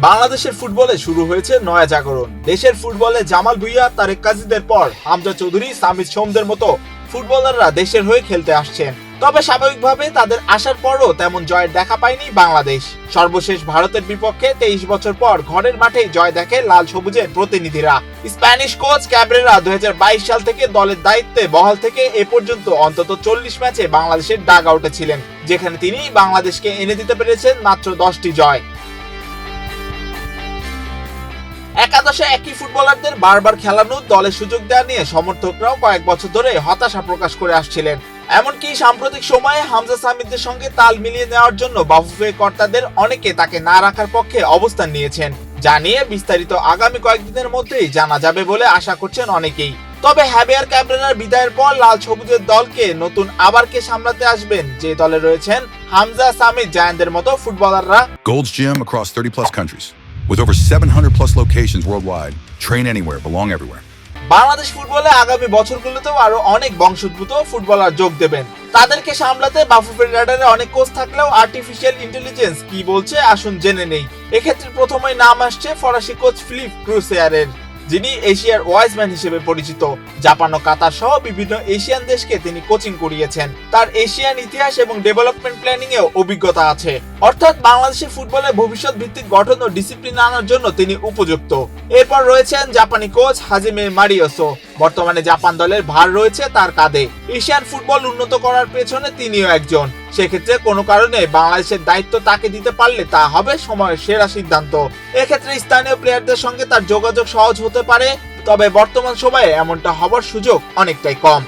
বাংলাদেশের ফুটবলে শুরু হয়েছে নয়া জাগরণ। দেশের ফুটবলে জামাল ভুঁইয়া, তারেক কাজীদের পর হামজা চৌধুরী, সামিদ সোমদের মতো ফুটবলাররা দেশের হয়ে খেলতে আসছেন। তবে স্বাভাবিকভাবে তাদের আসার পরও তেমন জয়ের দেখা পায়নি বাংলাদেশ। সর্বশেষ ভারতের বিপক্ষে 23 বছর পর ঘরের মাঠেই জয় দেখে লাল সবুজের প্রতিনিধিরা। স্প্যানিশ কোচ ক্যাব্রেরা 2022 সাল থেকে দলের দায়িত্বে বহাল থেকে এ পর্যন্ত অন্তত 40 ম্যাচে বাংলাদেশের ডাগ আউটে ছিলেন, যেখানে তিনি বাংলাদেশকে এনে দিতে পেরেছেন মাত্র 10টি জয়। একাদশে একই ফুটবলারদের বারবার খেলানো, দলে সুযোগ দেওয়া নিয়ে সমর্থকরাও কয়েক বছর ধরে হতাশা প্রকাশ করে আসছিলেন। এমনকি সাম্প্রতিক সময়ে হামজা সামিদদের সঙ্গে তাল মিলিয়ে নেওয়ার জন্য বাফুফে কর্তাদের অনেকে তাকে না রাখার পক্ষে অবস্থান নিয়েছেন, যা নিয়ে বিস্তারিত আগামী কয়েকদিনের মধ্যেই জানা যাবে বলে আশা করছেন অনেকেই। তবে হ্যাভিয়ার ক্যাব্রেরার বিদায়ের পর লাল সবুজের দলকে নতুন আবার কে সামলাতে আসবেন, যে দলে রয়েছেন হামজা, সামিদ, জায়ানদের মতো ফুটবলাররা। Gold's Gym across 30 plus countries. With over 700 plus locations worldwide, train anywhere, belong everywhere. Bangladesh ফুটবলে আগামী বছরগুলোতেও আরো অনেক বংশোদ্ভূত ফুটবলার যোগ দেবেন। তাদেরকে সামলাতে বাফুফের রাডারে অনেক কোচ থাকলেও আর্টিফিশিয়াল ইন্টেলিজেন্স কি বলছে আসুন জেনে নেই। এক্ষেত্রে প্রথমেই নাম আসছে ফরাসি কোচ ফিলিপ ক্রুসেয়ারের, যিনি এশিয়ার ওয়াইজ ম্যান হিসেবে পরিচিত। জাপান ও কাতার সহ বিভিন্ন এশিয়ান দেশকে তিনি কোচিং করিয়েছেন। তার এশিয়ান ইতিহাস এবং ডেভেলপমেন্ট প্ল্যানিং এও অভিজ্ঞতা আছে। অর্থাৎ বাংলাদেশের ফুটবলে ভবিষ্যৎ ভিত্তিক গঠন ও ডিসিপ্লিন আনার জন্য তিনি উপযুক্ত। এরপর রয়েছেন জাপানি কোচ হাজিমে মারিওসো। বর্তমানে জাপান দলের ভার রয়েছে তার কাঁধে। এশিয়ান ফুটবল উন্নত করার পেছনে তিনিও একজন। সেক্ষেত্রে কোনো কারণে বাংলাদেশের দায়িত্ব তাকে দিতে পারলে তা হবে সময়ের সেরা সিদ্ধান্ত। এক্ষেত্রে স্থানীয় প্লেয়ারদের সঙ্গে তার যোগাযোগ সহজ হতে পারে, তবে বর্তমান সময়ে এমনটা হবার সুযোগ অনেকটাই কম।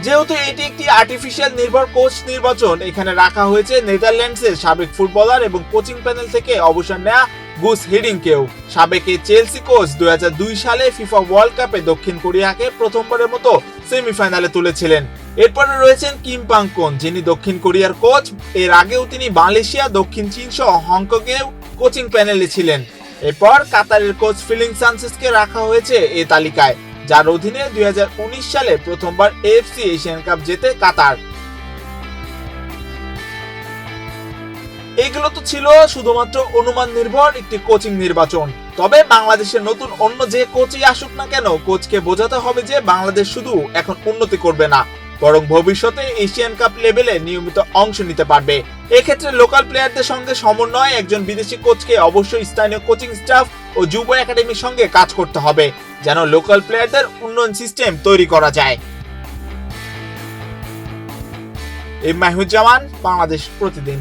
যেহেতু এটি একটি আর্টিফিশিয়াল নির্ভর কোচ নির্বাচন, এখানে রাখা হয়েছে নেদারল্যান্ডসের সাবেক ফুটবলার এবং কোচিং প্যানেল থেকে অবসর নেওয়া গুস হিডিংকেও। সাবেক এই চেলসি কোচ 2002 সালে ফিফা ওয়ার্ল্ড কাপে দক্ষিণ কোরিয়াকে প্রথমবারের মতো সেমিফাইনালে তুলেছিলেন। এরপরে রয়েছেন কিম পাং কোন, যিনি দক্ষিণ কোরিয়ার কোচ। এর আগেও তিনি মালয়েশিয়া, দক্ষিণ চীন সহ হংকংয়েও কোচিং প্যানেলে ছিলেন। এরপর কাতারের কোচ ফিলিং সানচেজকে রাখা হয়েছে এই তালিকায়, যার অধীনে 2019 সালে প্রথমবার এএফসি এশিয়ান কাপ জেতে কাতার। এগুলো তো ছিল শুধুমাত্র অনুমান নির্ভর একটি কোচিং নির্বাচন। তবে বাংলাদেশের নতুন অন্য যে কোচই আসুক না কেন, কোচকে বোঝাতে হবে যে বাংলাদেশ শুধু এখন উন্নতি করবে না, বরং ভবিষ্যতে এশিয়ান কাপ লেভেলে নিয়মিত অংশ নিতে পারবে। এক্ষেত্রে লোকাল প্লেয়ারদের সঙ্গে সমন্বয় একজন বিদেশি কোচকে অবশ্যই স্থানীয় কোচিং স্টাফ ও যুব একাডেমির সঙ্গে কাজ করতে হবে, যেন লোকাল প্লেয়ারদের উন্নয়ন সিস্টেম তৈরি করা যায়। মাহিউজ্জামান, বাংলাদেশ প্রতিদিন।